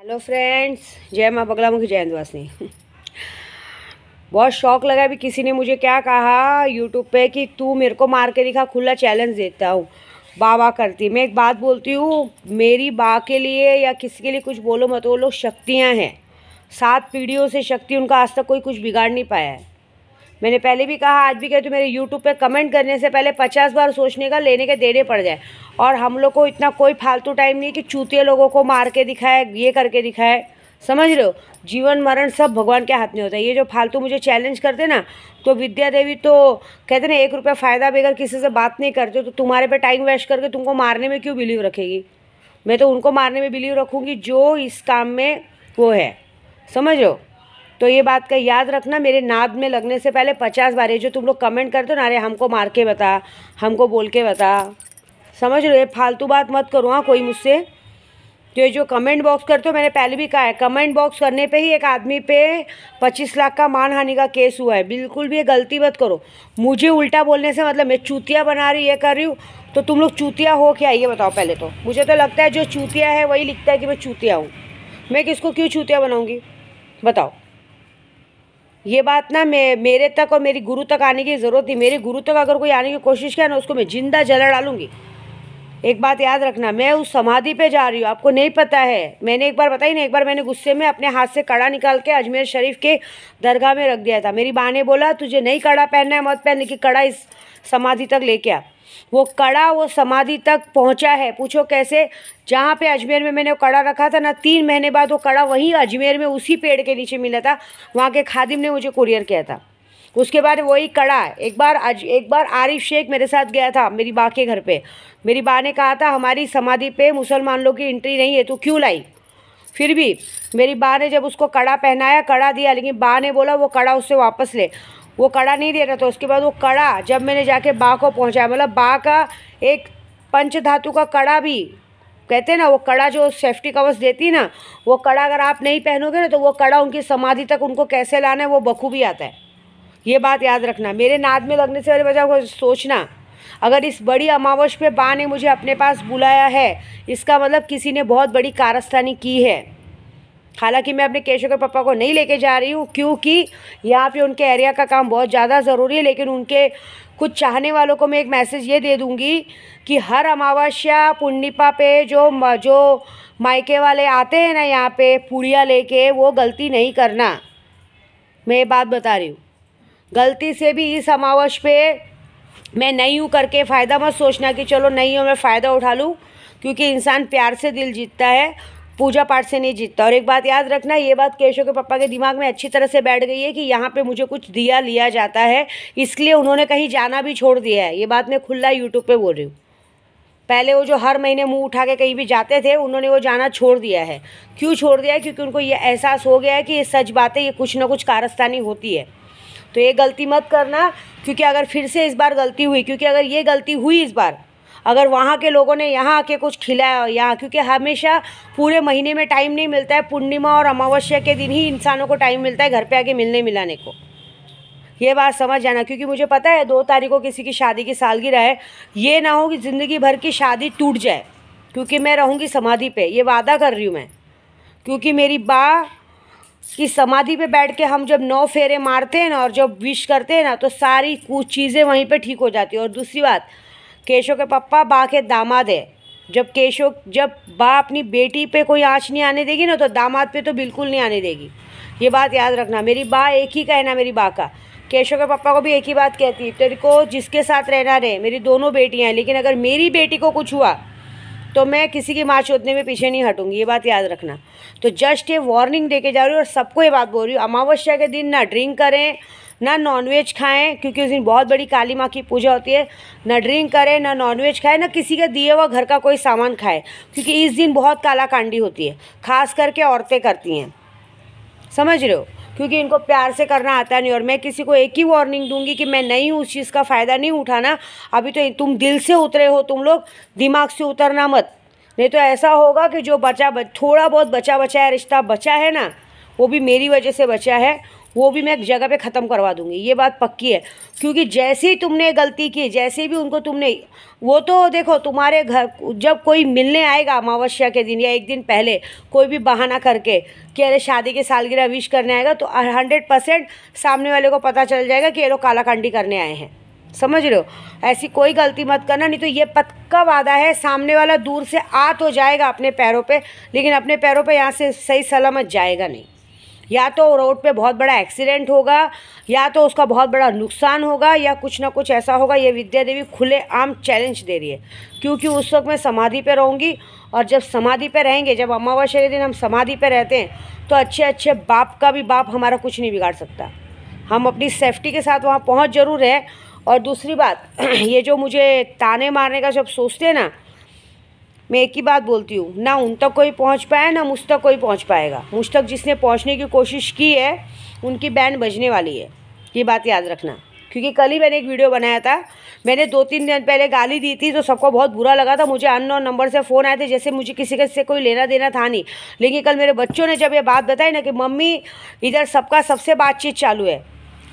Hello friends, जय माँ बगलामुखी जय हिंदवासिनी। बहुत शौक लगा भी किसी ने मुझे क्या कहा यूट्यूब पे कि तू मेरे को मार के दिखा, खुला चैलेंज देता हूँ। बाबा करती मैं एक बात बोलती हूँ, मेरी बा के लिए या किसी के लिए कुछ बोलो मत, वो लोग शक्तियाँ हैं, 7 पीढ़ियों से शक्ति, उनका आज तक कोई कुछ बिगाड़ नहीं पाया है। मैंने पहले भी कहा, आज भी कहती हूँ, मेरे यूट्यूब पे कमेंट करने से पहले 50 बार सोचने का, लेने के देने पड़ जाए। और हम लोग को इतना कोई फालतू टाइम नहीं कि चूतिए लोगों को मार के दिखाए, ये करके दिखाए, समझ रहे हो। जीवन मरण सब भगवान के हाथ में होता है। ये जो फालतू मुझे चैलेंज करते ना, तो विद्या देवी तो कहते ना 1 रुपया फ़ायदा बगैर किसी से बात नहीं करते, तो तुम्हारे पे टाइम वेस्ट करके तुमको मारने में क्यों बिलीव रखेगी। मैं तो उनको मारने में बिलीव रखूँगी जो इस काम में वो है, समझ लो। तो ये बात का याद रखना, मेरे नाद में लगने से पहले 50 बार ये जो तुम लोग कमेंट करते हो ना, अरे हमको मार के बता, हमको बोल के बता, समझ लो, ये फालतू बात मत करो हाँ कोई मुझसे। तो ये जो कमेंट बॉक्स करते हो, मैंने पहले भी कहा है, कमेंट बॉक्स करने पे ही एक आदमी पे 25 लाख का मानहानि का केस हुआ है। बिल्कुल भी ये गलती मत करो। मुझे उल्टा बोलने से मतलब मैं चूतिया बना रही, ये कर रही हूँ, तो तुम लोग चूतिया हो क्या, ये बताओ पहले तो। मुझे तो लगता है जो चूतिया है वही लिखता है कि मैं चूतिया हूँ। मैं किसको क्यों चूतिया बनाऊँगी, बताओ। ये बात ना मेरे तक और मेरी गुरु तक आने की ज़रूरत नहीं। मेरे गुरु तक अगर कोई आने की कोशिश किया ना, उसको मैं जिंदा जला डालूंगी। एक बात याद रखना, मैं उस समाधि पे जा रही हूँ, आपको नहीं पता है। मैंने एक बार बताई ना, एक बार मैंने गुस्से में अपने हाथ से कड़ा निकाल के अजमेर शरीफ के दरगाह में रख दिया था। मेरी माँ ने बोला तुझे नहीं कड़ा पहनना है मत पहन, लेकिन कड़ा इस समाधि तक लेके आ। वो कड़ा वो समाधि तक पहुंचा है, पूछो कैसे। जहाँ पे अजमेर में मैंने वो कड़ा रखा था ना, 3 महीने बाद वो कड़ा वहीं अजमेर में उसी पेड़ के नीचे मिला था। वहाँ के खादिम ने मुझे कुरियर किया था। उसके बाद वही कड़ा एक बार आरिफ शेख मेरे साथ गया था मेरी बा के घर पे। मेरी बा ने कहा था हमारी समाधि पे मुसलमान लोग की एंट्री नहीं है, तू क्यों लाई। फिर भी मेरी बा ने जब उसको कड़ा पहनाया, कड़ा दिया, लेकिन बा ने बोला वो कड़ा उससे वापस ले। वो कड़ा नहीं दे रहा था। उसके बाद वो कड़ा जब मैंने जाके बा को पहुंचाया, मतलब बा का एक पंच धातु का कड़ा भी कहते हैं ना, वो कड़ा जो सेफ्टी कवच देती ना, वो कड़ा अगर आप नहीं पहनोगे ना, तो वो कड़ा उनकी समाधि तक उनको कैसे लाना है वो बखूबी आता है। ये बात याद रखना। मेरे नाद में लगने से वाली वजह को सोचना। अगर इस बड़ी अमावस पे बा ने मुझे अपने पास बुलाया है, इसका मतलब किसी ने बहुत बड़ी कारस्तानी की है। हालांकि मैं अपने केशव के पापा को नहीं लेके जा रही हूँ, क्योंकि यहाँ पे उनके एरिया का काम बहुत ज़्यादा ज़रूरी है। लेकिन उनके कुछ चाहने वालों को मैं एक मैसेज ये दे दूँगी कि हर अमावस्या पूर्णिमा पे जो मायके वाले आते हैं ना यहाँ पे पूड़ियाँ लेके, वो गलती नहीं करना। मैं ये बात बता रही हूँ। गलती से भी इस अमावस पे मैं नहीं हूँ करके फ़ायदा मत सोचना कि चलो नहीं हो मैं फ़ायदा उठा लूँ, क्योंकि इंसान प्यार से दिल जीतता है, पूजा पाठ से नहीं जीतता। और एक बात याद रखना, ये बात केशव के पापा के दिमाग में अच्छी तरह से बैठ गई है कि यहाँ पे मुझे कुछ दिया लिया जाता है, इसलिए उन्होंने कहीं जाना भी छोड़ दिया है। ये बात मैं खुला यूट्यूब पर बोल रही हूँ। पहले वो जो हर महीने मुंह उठा के कहीं भी जाते थे, उन्होंने वो जाना छोड़ दिया है। क्यों छोड़ दिया है, क्योंकि उनको ये एहसास हो गया है कि ये सच बातें, ये कुछ ना कुछ कारस्तानी होती है। तो ये गलती मत करना, क्योंकि अगर फिर से इस बार गलती हुई, क्योंकि अगर ये गलती हुई इस बार, अगर वहाँ के लोगों ने यहाँ आके कुछ खिलाया यहाँ, क्योंकि हमेशा पूरे महीने में टाइम नहीं मिलता है, पूर्णिमा और अमावस्या के दिन ही इंसानों को टाइम मिलता है घर पे आके मिलने मिलाने को। ये बात समझ जाना, क्योंकि मुझे पता है 2 तारीख को किसी की शादी की सालगिरह है। ये ना हो कि ज़िंदगी भर की शादी टूट जाए, क्योंकि मैं रहूँगी समाधि पे, ये वादा कर रही हूँ मैं। क्योंकि मेरी बा कि समाधि पे बैठ के हम जब 9 फेरे मारते हैं ना, और जब विश करते हैं ना, तो सारी कुछ चीज़ें वहीं पे ठीक हो जाती है। और दूसरी बात, केशव के पप्पा बा के दामाद है। जब बा अपनी बेटी पे कोई आँच नहीं आने देगी ना, तो दामाद पे तो बिल्कुल नहीं आने देगी। ये बात याद रखना। मेरी बा एक ही कहना, मेरी बा का केशव के पापा को भी एक ही बात कहती है, तेरे को जिसके साथ रहना रहे, मेरी दोनों बेटियाँ हैं, लेकिन अगर मेरी बेटी को कुछ हुआ तो मैं किसी की माँ चोदने में पीछे नहीं हटूंगी। ये बात याद रखना। तो जस्ट ये वार्निंग देके जा रही हूँ, और सबको ये बात बोल रही हूँ, अमावस्या के दिन ना ड्रिंक करें, ना नॉनवेज खाएं, क्योंकि उस दिन बहुत बड़ी काली माँ की पूजा होती है। ना ड्रिंक करें, ना नॉनवेज खाएं, ना किसी का दिया हुआ घर का कोई सामान खाएं, क्योंकि इस दिन बहुत काला कांडी होती है, खास करके औरतें करती हैं, समझ रहे हो, क्योंकि इनको प्यार से करना आता नहीं। और मैं किसी को एक ही वार्निंग दूंगी कि मैं नहीं हूँ, उस चीज़ का फ़ायदा नहीं उठाना। अभी तो तुम दिल से उतरे हो, तुम लोग दिमाग से उतरना मत, नहीं तो ऐसा होगा कि जो थोड़ा बहुत बचा है रिश्ता बचा है ना, वो भी मेरी वजह से बचा है, वो भी मैं एक जगह पे ख़त्म करवा दूँगी, ये बात पक्की है। क्योंकि जैसे ही तुमने गलती की, जैसे भी उनको तुमने, वो तो देखो तुम्हारे घर जब कोई मिलने आएगा अमावस्या के दिन या एक दिन पहले कोई भी बहाना करके कि अरे शादी की सालगिरह विश करने आएगा, तो 100% सामने वाले को पता चल जाएगा कि ये लोग कालाकांडी करने आए हैं। समझ रहे हो? ऐसी कोई गलती मत करना, नहीं तो ये पक्का वादा है, सामने वाला दूर से आ तो जाएगा अपने पैरों पे, लेकिन अपने पैरों पे यहाँ से सही सलामत जाएगा नहीं। या तो रोड पे बहुत बड़ा एक्सीडेंट होगा, या तो उसका बहुत बड़ा नुकसान होगा, या कुछ ना कुछ ऐसा होगा। ये विद्या देवी खुले आम चैलेंज दे रही है, क्योंकि उस वक्त मैं समाधि पे रहूँगी, और जब समाधि पे रहेंगे, जब अमावस्या के दिन हम समाधि पे रहते हैं, तो अच्छे अच्छे बाप का भी बाप हमारा कुछ नहीं बिगाड़ सकता। हम अपनी सेफ्टी के साथ वहाँ पहुँच जरूर है। और दूसरी बात, ये जो मुझे ताने मारने का जब सोचते हैं ना, मैं एक ही बात बोलती हूँ, ना उन तक कोई पहुँच पाया, ना मुझ तक कोई पहुँच पाएगा। मुझ तक जिसने पहुँचने की कोशिश की है, उनकी बैंड बजने वाली है, ये बात याद रखना। क्योंकि कल ही मैंने एक वीडियो बनाया था, मैंने 2-3 दिन पहले गाली दी थी, तो सबको बहुत बुरा लगा था। मुझे अननोन नंबर से फ़ोन आए थे, जैसे मुझे किसी के से कोई लेना देना था नहीं। लेकिन कल मेरे बच्चों ने जब ये बात बताई ना कि मम्मी इधर सबका सबसे बातचीत चालू है,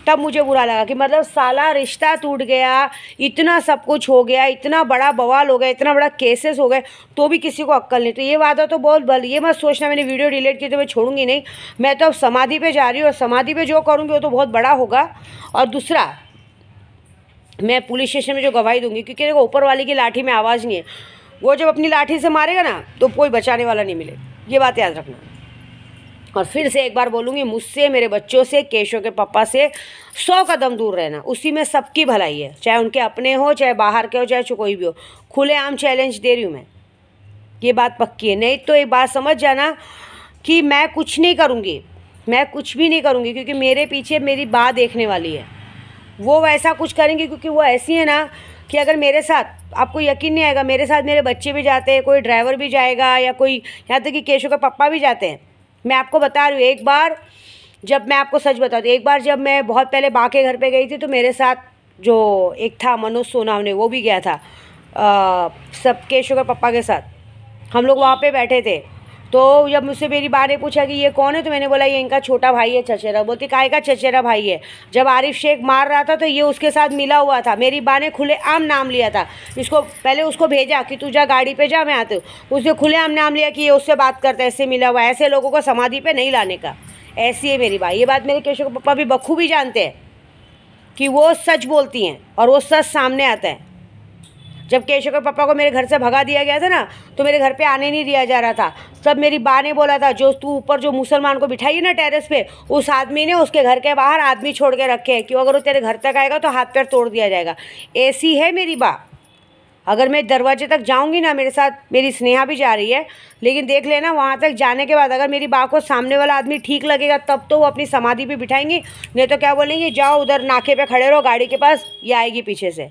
तब मुझे बुरा लगा कि मतलब साला रिश्ता टूट गया, इतना सब कुछ हो गया, इतना बड़ा बवाल हो गया, इतना बड़ा केसेस हो गए, तो भी किसी को अक्ल नहीं। तो ये वादा तो बहुत बल, ये मत सोचना मैंने वीडियो डिलीट की तो मैं छोड़ूंगी नहीं। मैं तो अब समाधि पे जा रही हूँ, और समाधि पे जो करूँगी वो तो बहुत बड़ा होगा। और दूसरा, मैं पुलिस स्टेशन में जो गवाही दूंगी, क्योंकि देखो ऊपर वाले की लाठी में आवाज़ नहीं है, वो जब अपनी लाठी से मारेगा ना, तो कोई बचाने वाला नहीं मिले, ये बात याद रखना। और फिर से एक बार बोलूँगी, मुझसे, मेरे बच्चों से, केशव के पापा से 100 कदम दूर रहना, उसी में सबकी भलाई है, चाहे उनके अपने हो, चाहे बाहर के हो, चाहे कोई भी हो। खुलेआम चैलेंज दे रही हूँ मैं, ये बात पक्की है। नहीं तो एक बात समझ जाना कि मैं कुछ नहीं करूँगी, मैं कुछ भी नहीं करूँगी, क्योंकि मेरे पीछे मेरी बात देखने वाली है। वो वैसा कुछ करेंगे, क्योंकि वो ऐसी है ना कि अगर मेरे साथ, आपको यकीन नहीं आएगा, मेरे साथ मेरे बच्चे भी जाते हैं, कोई ड्राइवर भी जाएगा, या कोई, यहाँ तक कि केशव के पापा भी जाते हैं। मैं आपको बता रही हूँ, एक बार जब, मैं आपको सच बता दूँ, एक बार जब मैं बहुत पहले बा के घर पे गई थी, तो मेरे साथ जो एक था मनोज सोनावने, वो भी गया था सब केशव के पापा के साथ। हम लोग वहाँ पे बैठे थे, तो जब मुझसे मेरी बा ने पूछा कि ये कौन है, तो मैंने बोला ये इनका छोटा भाई है चचेरा। बोलती काहे का चचेरा भाई है? जब आरिफ शेख मार रहा था तो ये उसके साथ मिला हुआ था। मेरी बा ने खुलेआम नाम लिया था, इसको पहले उसको भेजा कि तू जा गाड़ी पे जा, मैं आती हूँ। उसने खुलेआम नाम लिया कि ये उससे बात करता है, इससे मिला हुआ है। ऐसे लोगों को समाधि पे नहीं लाने का, ऐसी है मेरी बा। ये बात मेरे केशव के पापा भी बखूबी जानते हैं कि वो सच बोलती हैं, और वो सच सामने आता है। जब केशव के पापा को मेरे घर से भगा दिया गया था ना, तो मेरे घर पे आने नहीं दिया जा रहा था, तब मेरी बा ने बोला था, जो तू ऊपर जो मुसलमान को बिठाई है ना टेरेस पे, उस आदमी ने उसके घर के बाहर आदमी छोड़ के रखे हैं, क्यों? अगर वो तेरे घर तक आएगा तो हाथ पैर तोड़ दिया जाएगा। ऐसी है मेरी बा। अगर मैं दरवाजे तक जाऊंगी ना, मेरे साथ मेरी स्नेहा भी जा रही है, लेकिन देख लेना वहाँ तक जाने के बाद अगर मेरी बा को सामने वाला आदमी ठीक लगेगा, तब तो वो अपनी समाधि पे बिठाएंगी, नहीं तो क्या बोलेंगे, जाओ उधर नाके पे खड़े रहो गाड़ी के पास, ये आएगी पीछे से।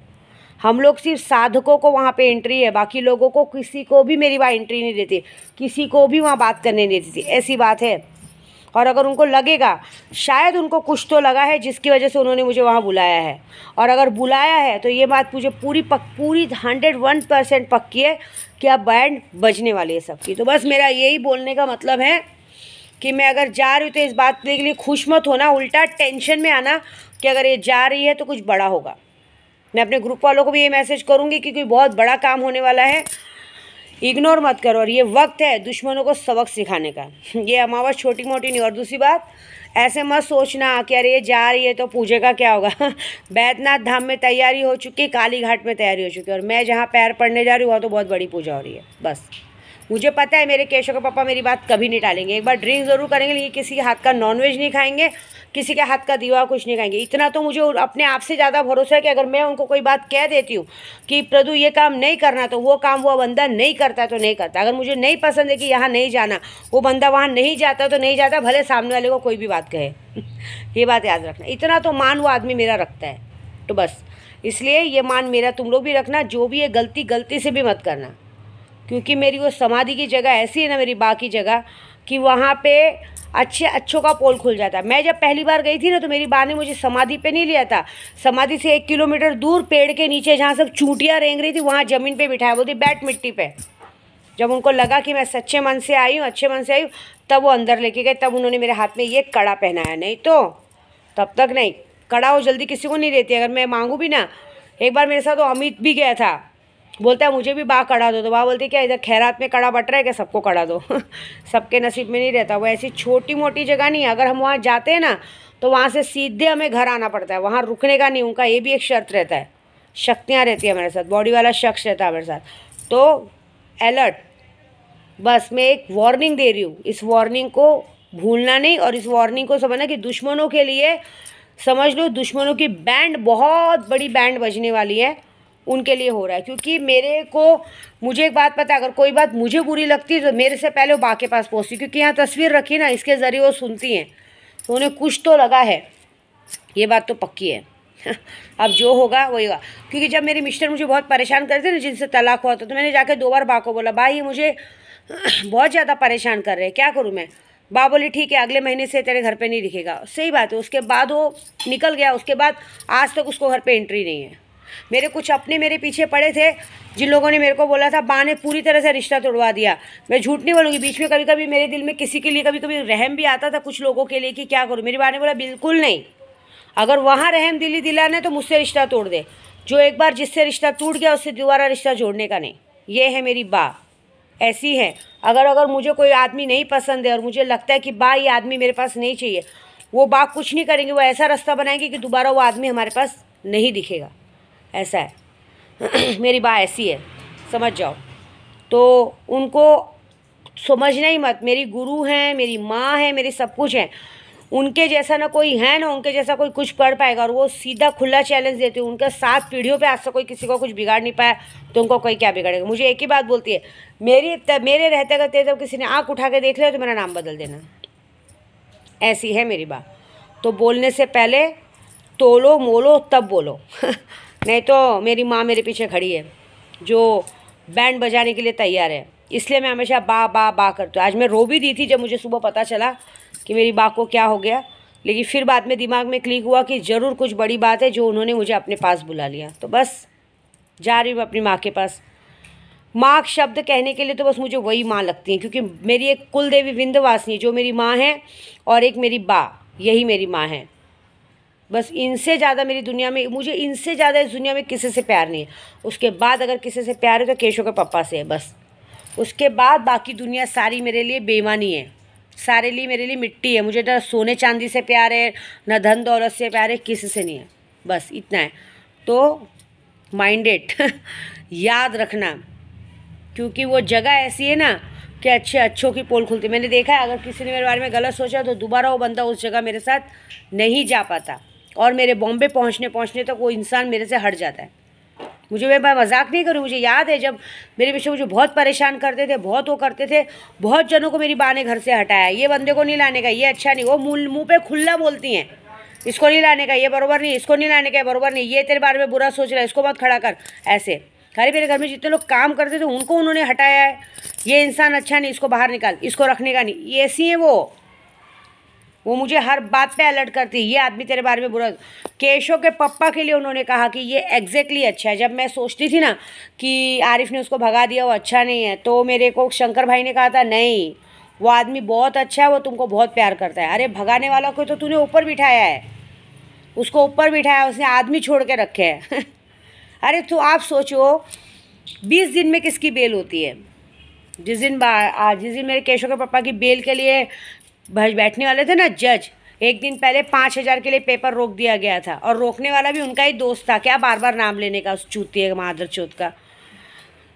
हम लोग सिर्फ साधकों को वहाँ पे एंट्री है, बाकी लोगों को किसी को भी मेरी बात एंट्री नहीं देती, किसी को भी वहाँ बात करने नहीं देती, ऐसी बात है। और अगर उनको लगेगा, शायद उनको कुछ तो लगा है जिसकी वजह से उन्होंने मुझे वहाँ बुलाया है, और अगर बुलाया है तो ये बात मुझे पूरी 101% पक्की है कि अब बैंड बजने वाली है सबकी। तो बस मेरा यही बोलने का मतलब है कि मैं अगर जा रही हूँ तो इस बात के लिए खुश मत होना, उल्टा टेंशन में आना कि अगर ये जा रही है तो कुछ बड़ा होगा। मैं अपने ग्रुप वालों को भी ये मैसेज करूँगी कि कोई बहुत बड़ा काम होने वाला है, इग्नोर मत करो। और ये वक्त है दुश्मनों को सबक सिखाने का, ये अमावस छोटी मोटी नहीं। और दूसरी बात, ऐसे मत सोचना कि अरे ये जा रही है तो पूजे का क्या होगा। बैद्यनाथ धाम में तैयारी हो चुकी, काली घाट में तैयारी हो चुकी है, और मैं जहाँ पैर पड़ने जा रही हूँ वहाँ तो बहुत बड़ी पूजा हो रही है। बस मुझे पता है मेरे केशव के पापा मेरी बात कभी नहीं टालेंगे। एक बार ड्रिंक ज़रूर करेंगे, लेकिन किसी के हाथ का नॉनवेज नहीं खाएंगे, किसी के हाथ का दीवा कुछ नहीं खाएंगे। इतना तो मुझे अपने आप से ज़्यादा भरोसा है कि अगर मैं उनको कोई बात कह देती हूँ कि प्रभु ये काम नहीं करना, तो वो काम वो बंदा नहीं करता तो नहीं करता। अगर मुझे नहीं पसंद है कि यहाँ नहीं जाना, वो बंदा वहाँ नहीं जाता तो नहीं जाता, भले सामने वाले को कोई भी बात कहे। ये बात याद रखना, इतना तो मान वो आदमी मेरा रखता है। तो बस इसलिए ये मान मेरा तुम लोग भी रखना, जो भी है गलती से भी मत करना, क्योंकि मेरी वो समाधि की जगह ऐसी है ना, मेरी बा की जगह, कि वहाँ पे अच्छों का पोल खुल जाता है। मैं जब पहली बार गई थी ना, तो मेरी बा ने मुझे समाधि पे नहीं लिया था, समाधि से 1 किलोमीटर दूर पेड़ के नीचे जहाँ सब चूंटियाँ रेंग रही थी, वहाँ ज़मीन पे बिठाया, बोलती बैठ मिट्टी पे। जब उनको लगा कि मैं सच्चे मन से आई हूँ, अच्छे मन से आई हूँ, तब वो अंदर लेके गए, तब उन्होंने मेरे हाथ में ये कड़ा पहनाया। नहीं तो तब तक नहीं। कड़ा वो जल्दी किसी को नहीं देती, अगर मैं मांगूँ भी ना। एक बार मेरे साथ तो अमित भी गया था, बोलता है मुझे भी बा कड़ा दो, तो बा बोलती क्या इधर खैरात में कड़ा बट रहा है क्या, सबको कड़ा दो। सबके नसीब में नहीं रहता वो। ऐसी छोटी मोटी जगह नहीं है, अगर हम वहाँ जाते हैं ना तो वहाँ से सीधे हमें घर आना पड़ता है, वहाँ रुकने का नहीं। उनका ये भी एक शर्त रहता है, शक्तियाँ रहती है मेरे साथ, बॉडी वाला शख्स रहता है मेरे साथ। तो अलर्ट, बस मैं एक वार्निंग दे रही हूँ, इस वार्निंग को भूलना नहीं। और इस वार्निंग को समझना कि दुश्मनों के लिए, समझ लो दुश्मनों की बैंड, बहुत बड़ी बैंड बजने वाली है, उनके लिए हो रहा है। क्योंकि मुझे एक बात पता है, अगर कोई बात मुझे बुरी लगती है तो मेरे से पहले वो बा के पास पहुँचती, क्योंकि यहाँ तस्वीर रखी ना, इसके ज़रिए वो सुनती हैं, तो उन्हें कुछ तो लगा है, ये बात तो पक्की है। अब जो होगा वही होगा। क्योंकि जब मेरे मिस्टर मुझे बहुत परेशान करते ना, जिनसे तलाक हुआ था, तो मैंने जाकर 2 बार बा को बोला, बा ये मुझे बहुत ज़्यादा परेशान कर रहे हैं, क्या करूँ मैं। बा बोली ठीक है, अगले महीने से तेरे घर पे नहीं दिखेगा। सही बात है। उसके बाद वो निकल गया, उसके बाद आज तक उसको घर पे एंट्री नहीं है। मेरे कुछ अपने मेरे पीछे पड़े थे, जिन लोगों ने मेरे को बोला था बा ने पूरी तरह से रिश्ता तोड़वा दिया। मैं झूठ नहीं बोलूँगी, बीच में कभी कभी मेरे दिल में किसी के लिए कभी कभी रहम भी आता था, कुछ लोगों के लिए, कि क्या करूँ। मेरी बा ने बोला बिल्कुल नहीं, अगर वहाँ रहम दिली दिलाना है तो मुझसे रिश्ता तोड़ दे। जो एक बार जिससे रिश्ता टूट गया उससे दोबारा रिश्ता जोड़ने का नहीं। ये है मेरी बा, ऐसी है। अगर मुझे कोई आदमी नहीं पसंद है और मुझे लगता है कि बा ये आदमी मेरे पास नहीं चाहिए, वो बा कुछ नहीं करेंगे, वो ऐसा रास्ता बनाएंगे कि दोबारा वो आदमी हमारे पास नहीं दिखेगा। ऐसा है। मेरी बा ऐसी है, समझ जाओ। तो उनको समझना ही मत, मेरी गुरु हैं, मेरी माँ है, मेरी सब कुछ है। उनके जैसा ना कोई है, ना उनके जैसा कोई कुछ कर पाएगा। और वो सीधा खुला चैलेंज देती है, उनके 7 पीढ़ियों पे आज तक कोई किसी को कुछ बिगाड़ नहीं पाया, तो उनको कोई क्या बिगाड़ेगा। मुझे एक ही बात बोलती है, मेरे रहते करते जब किसी ने आँख उठा के देख लिया तो मेरा नाम बदल देना। ऐसी है मेरी बात। तो बोलने से पहले तोलो मोलो तब बोलो। नहीं तो मेरी माँ मेरे पीछे खड़ी है, जो बैंड बजाने के लिए तैयार है। इसलिए मैं हमेशा बा बा बा करती हूँ। आज मैं रो भी दी थी जब मुझे सुबह पता चला कि मेरी बा को क्या हो गया, लेकिन फिर बाद में दिमाग में क्लिक हुआ कि ज़रूर कुछ बड़ी बात है जो उन्होंने मुझे अपने पास बुला लिया। तो बस जा रही हूँ अपनी माँ के पास। माँ शब्द कहने के लिए तो बस मुझे वही माँ लगती है, क्योंकि मेरी एक कुल देवी विंध्यवासिनी जो मेरी माँ है, और एक मेरी बा, यही मेरी माँ है। बस इनसे ज़्यादा मेरी दुनिया में, मुझे इनसे ज़्यादा इस दुनिया में किसी से प्यार नहीं है। उसके बाद अगर किसी से प्यार है तो केशव के पापा से है बस। उसके बाद बाकी दुनिया सारी मेरे लिए बेईमानी है, सारे लिए मेरे लिए मिट्टी है। मुझे ना सोने चांदी से प्यार है, ना धन दौलत से प्यार है, किसी से नहीं है, बस इतना है। तो माइंडेड याद रखना, क्योंकि वो जगह ऐसी है ना कि अच्छे अच्छों की पोल खुलती। मैंने देखा है, अगर किसी ने मेरे बारे में गलत सोचा तो दोबारा वो बंदा उस जगह मेरे साथ नहीं जा पाता, और मेरे बॉम्बे पहुंचने तक वो इंसान मेरे से हट जाता है। मैं मजाक नहीं करूँ, मुझे याद है जब मेरे पीछे मुझे बहुत परेशान करते थे, बहुत वो करते थे, बहुत जनों को मेरी बा ने घर से हटाया। ये बंदे को नहीं लाने का, ये अच्छा नहीं। वो मुँह पे खुला बोलती हैं, इसको नहीं लाने का, ये बरोबर नहीं, इसको नहीं लाने का, बरोबर नहीं, ये तेरे बारे में बुरा सोच रहा है, इसको मत खड़ा कर। ऐसे खैर मेरे घर में जितने लोग काम करते थे उनको उन्होंने हटाया है। ये इंसान अच्छा नहीं, इसको बाहर निकाल, इसको रखने का नहीं। ये ऐसी है वो मुझे हर बात पे अलर्ट करती है, ये आदमी तेरे बारे में बुरा। केशव के पप्पा के लिए उन्होंने कहा कि ये एग्जैक्टली अच्छा है। जब मैं सोचती थी ना कि आरिफ ने उसको भगा दिया, वो अच्छा नहीं है, तो मेरे को शंकर भाई ने कहा था नहीं वो आदमी बहुत अच्छा है, वो तुमको बहुत प्यार करता है। अरे भगाने वाला को तो तूने ऊपर बिठाया है, उसको ऊपर बिठाया, उसने आदमी छोड़ के रखे है। अरे तो आप सोचो 20 दिन में किसकी बेल होती है। जिस दिन मेरे केशव के पापा की बेल के लिए बैठने वाले थे ना जज, एक दिन पहले 5,000 के लिए पेपर रोक दिया गया था, और रोकने वाला भी उनका ही दोस्त था। क्या बार बार नाम लेने का उस चूतिए मादर चौथ का।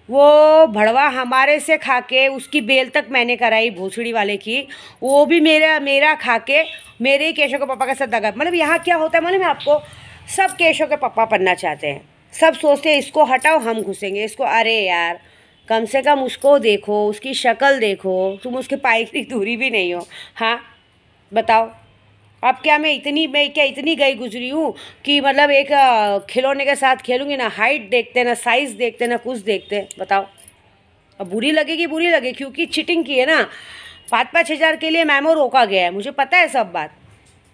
वो भड़वा हमारे से खा के उसकी बेल तक मैंने कराई, भोसड़ी वाले की, वो भी मेरा खा के मेरे ही केशव के पापा के साथ दगा। मतलब यहाँ क्या होता है मालूम है आपको, सब केशव के पापा बनना चाहते हैं, सब सोचते हैं इसको हटाओ हम घुसेंगे इसको। अरे यार कम से कम उसको देखो, उसकी शक्ल देखो, तुम उसके पाई की दूरी भी नहीं हो। हाँ बताओ, अब क्या मैं इतनी गई गुजरी हूँ कि मतलब एक खिलौने के साथ खेलूँगी ना, हाइट देखते ना, साइज़ देखते ना, कुछ देखते, बताओ। अब बुरी लगे क्योंकि चीटिंग की है ना। 5-5 हज़ार के लिए मैमो रोका गया है, मुझे पता है सब बात,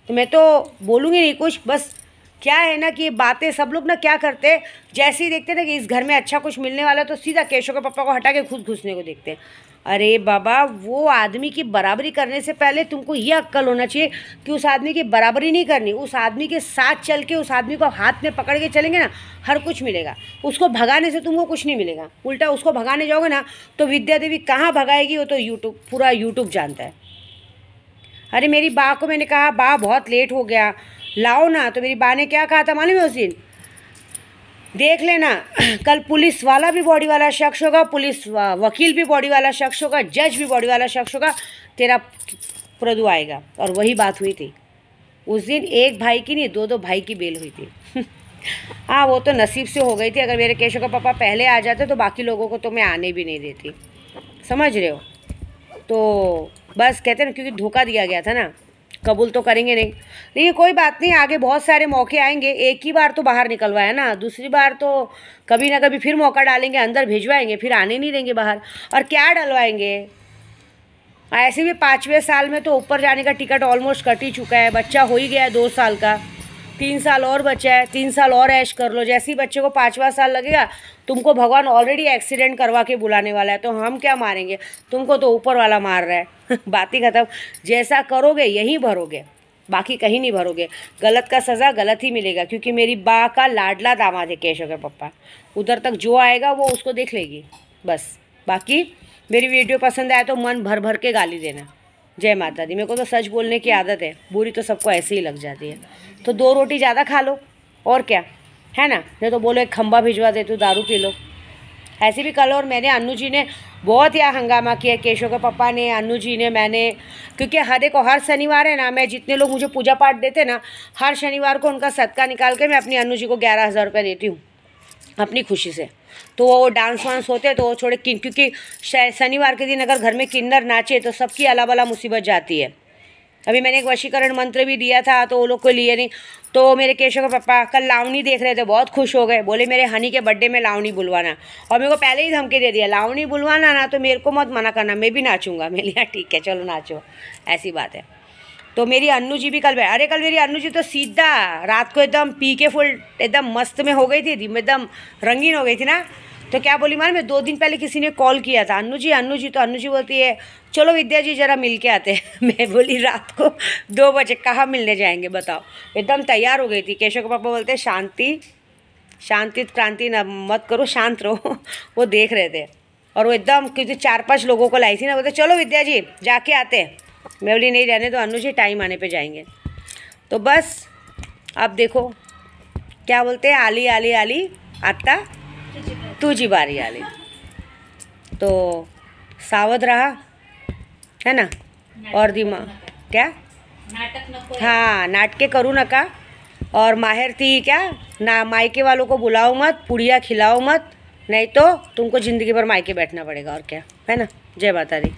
तो मैं तो बोलूँगी नहीं कुछ। बस क्या है ना कि ये बातें सब लोग ना क्या करते, जैसे ही देखते ना कि इस घर में अच्छा कुछ मिलने वाला तो सीधा केशव के पापा को हटा के खुद घुसने को देखते हैं। अरे बाबा, वो आदमी की बराबरी करने से पहले तुमको ये अक्ल होना चाहिए कि उस आदमी की बराबरी नहीं करनी। उस आदमी के साथ चल के उस आदमी को हाथ में पकड़ के चलेंगे ना, हर कुछ मिलेगा। उसको भगाने से तुमको कुछ नहीं मिलेगा, उल्टा उसको भगाने जाओगे ना तो विद्या देवी कहाँ भगाएगी, वो तो यूट्यूब, पूरा यूट्यूब जानता है। अरे मेरी बा को मैंने कहा, बा बहुत लेट हो गया, लाओ ना, तो मेरी बा ने क्या कहा था मालूम है उस दिन? देख लेना, कल पुलिस वाला भी बॉडी वाला शख्स होगा, पुलिस वकील भी बॉडी वाला शख्स होगा, जज भी बॉडी वाला शख्स होगा, तेरा प्रदू आएगा। और वही बात हुई थी उस दिन, एक भाई की नहीं, दो भाई की बेल हुई थी। हाँ, वो तो नसीब से हो गई थी। अगर मेरे केशव का पापा पहले आ जाते तो बाकी लोगों को तो मैं आने भी नहीं देती, समझ रहे हो? तो बस कहते ना, क्योंकि धोखा दिया गया था ना, कबूल तो करेंगे नहीं। लेकिन कोई बात नहीं, आगे बहुत सारे मौके आएंगे। एक ही बार तो बाहर निकलवाया ना, दूसरी बार तो कभी ना कभी फिर मौका डालेंगे, अंदर भिजवाएंगे, फिर आने नहीं देंगे बाहर। और क्या डलवाएंगे? ऐसे भी 5वें साल में तो ऊपर जाने का टिकट ऑलमोस्ट कट ही चुका है। बच्चा हो ही गया है 2 साल का, 3 साल और बचा है, 3 साल और ऐश कर लो। जैसे ही बच्चे को 5वां साल लगेगा, तुमको भगवान ऑलरेडी एक्सीडेंट करवा के बुलाने वाला है, तो हम क्या मारेंगे? तुमको तो ऊपर वाला मार रहा है। बात ही खत्म। जैसा करोगे यहीं भरोगे, बाकी कहीं नहीं भरोगे। गलत का सज़ा गलत ही मिलेगा, क्योंकि मेरी बा का लाडला दामाद है केशव के पप्पा। उधर तक जो आएगा वो उसको देख लेगी बस। बाकी मेरी वीडियो पसंद आए तो मन भर भर के गाली देना। जय माता दी। मेरे को तो सच बोलने की आदत है, बुरी तो सबको ऐसे ही लग जाती है। तो 2 रोटी ज़्यादा खा लो, और क्या है ना? नहीं तो बोलो एक खंबा भिजवा दे, तो दारू पी लो। ऐसे भी कल और मैंने, अन्नू जी ने बहुत यहाँ हंगामा किया, केशव के पापा ने, अन्नू जी ने, मैंने। क्योंकि हर शनिवार है ना, मैं जितने लोग मुझे पूजा पाठ देते ना, हर शनिवार को उनका सदका निकाल के मैं अपनी अन्नू जी को 11,000 रुपये देती हूँ अपनी खुशी से। तो वो डांस वांस होते तो वो छोड़े, क्योंकि शनिवार के दिन अगर घर में किन्नर नाचे तो सबकी अला बला मुसीबत जाती है। अभी मैंने एक वशीकरण मंत्र भी दिया था, तो वो लोग को लिए नहीं। तो मेरे केशव के पापा कल लावणी देख रहे थे, बहुत खुश हो गए, बोले मेरे हनी के बर्थडे में लावणी बुलवाना। और मेरे को पहले ही धमकी दे दिया, लावणी बुलवाना ना तो मेरे को मत मना करना, मैं भी नाचूंगा। मैं लिया ठीक है, चलो नाचो, ऐसी बात है। तो मेरी अन्नू जी भी कल अरे कल मेरी अन्नू जी तो सीधा रात को एकदम पी के फुल एकदम मस्त में हो गई थी, एकदम रंगीन हो गई थी ना। तो क्या बोली मालूम है, 2 दिन पहले किसी ने कॉल किया था, अन्नू जी। तो अन्नू जी बोलती है चलो विद्या जी ज़रा मिल के आते हैं। मैं बोली रात को 2 बजे कहाँ मिलने जाएंगे बताओ। एकदम तैयार हो गई थी। केशव के पापा बोलते शांति क्रांति न मत करो, शांत रहो। वो देख रहे थे, और वो एकदम, क्योंकि 4-5 लोगों को लाई थी ना, बोलते चलो विद्या जी जाके आते हैं। मैं बोली नहीं रहने तो अन्नू जी, टाइम आने पे जाएंगे। तो बस अब देखो क्या बोलते हैं, आली आली आली आता तुझी बारी आली। तो सावध रहा है ना, और दिमाग क्या नाटक नको, हाँ नाटके करू नका, और माहिर थी क्या ना, मायके वालों को बुलाओ मत, पुड़िया खिलाओ मत, नहीं तो तुमको ज़िंदगी भर मायके बैठना पड़ेगा, और क्या है ना। जय माता दी।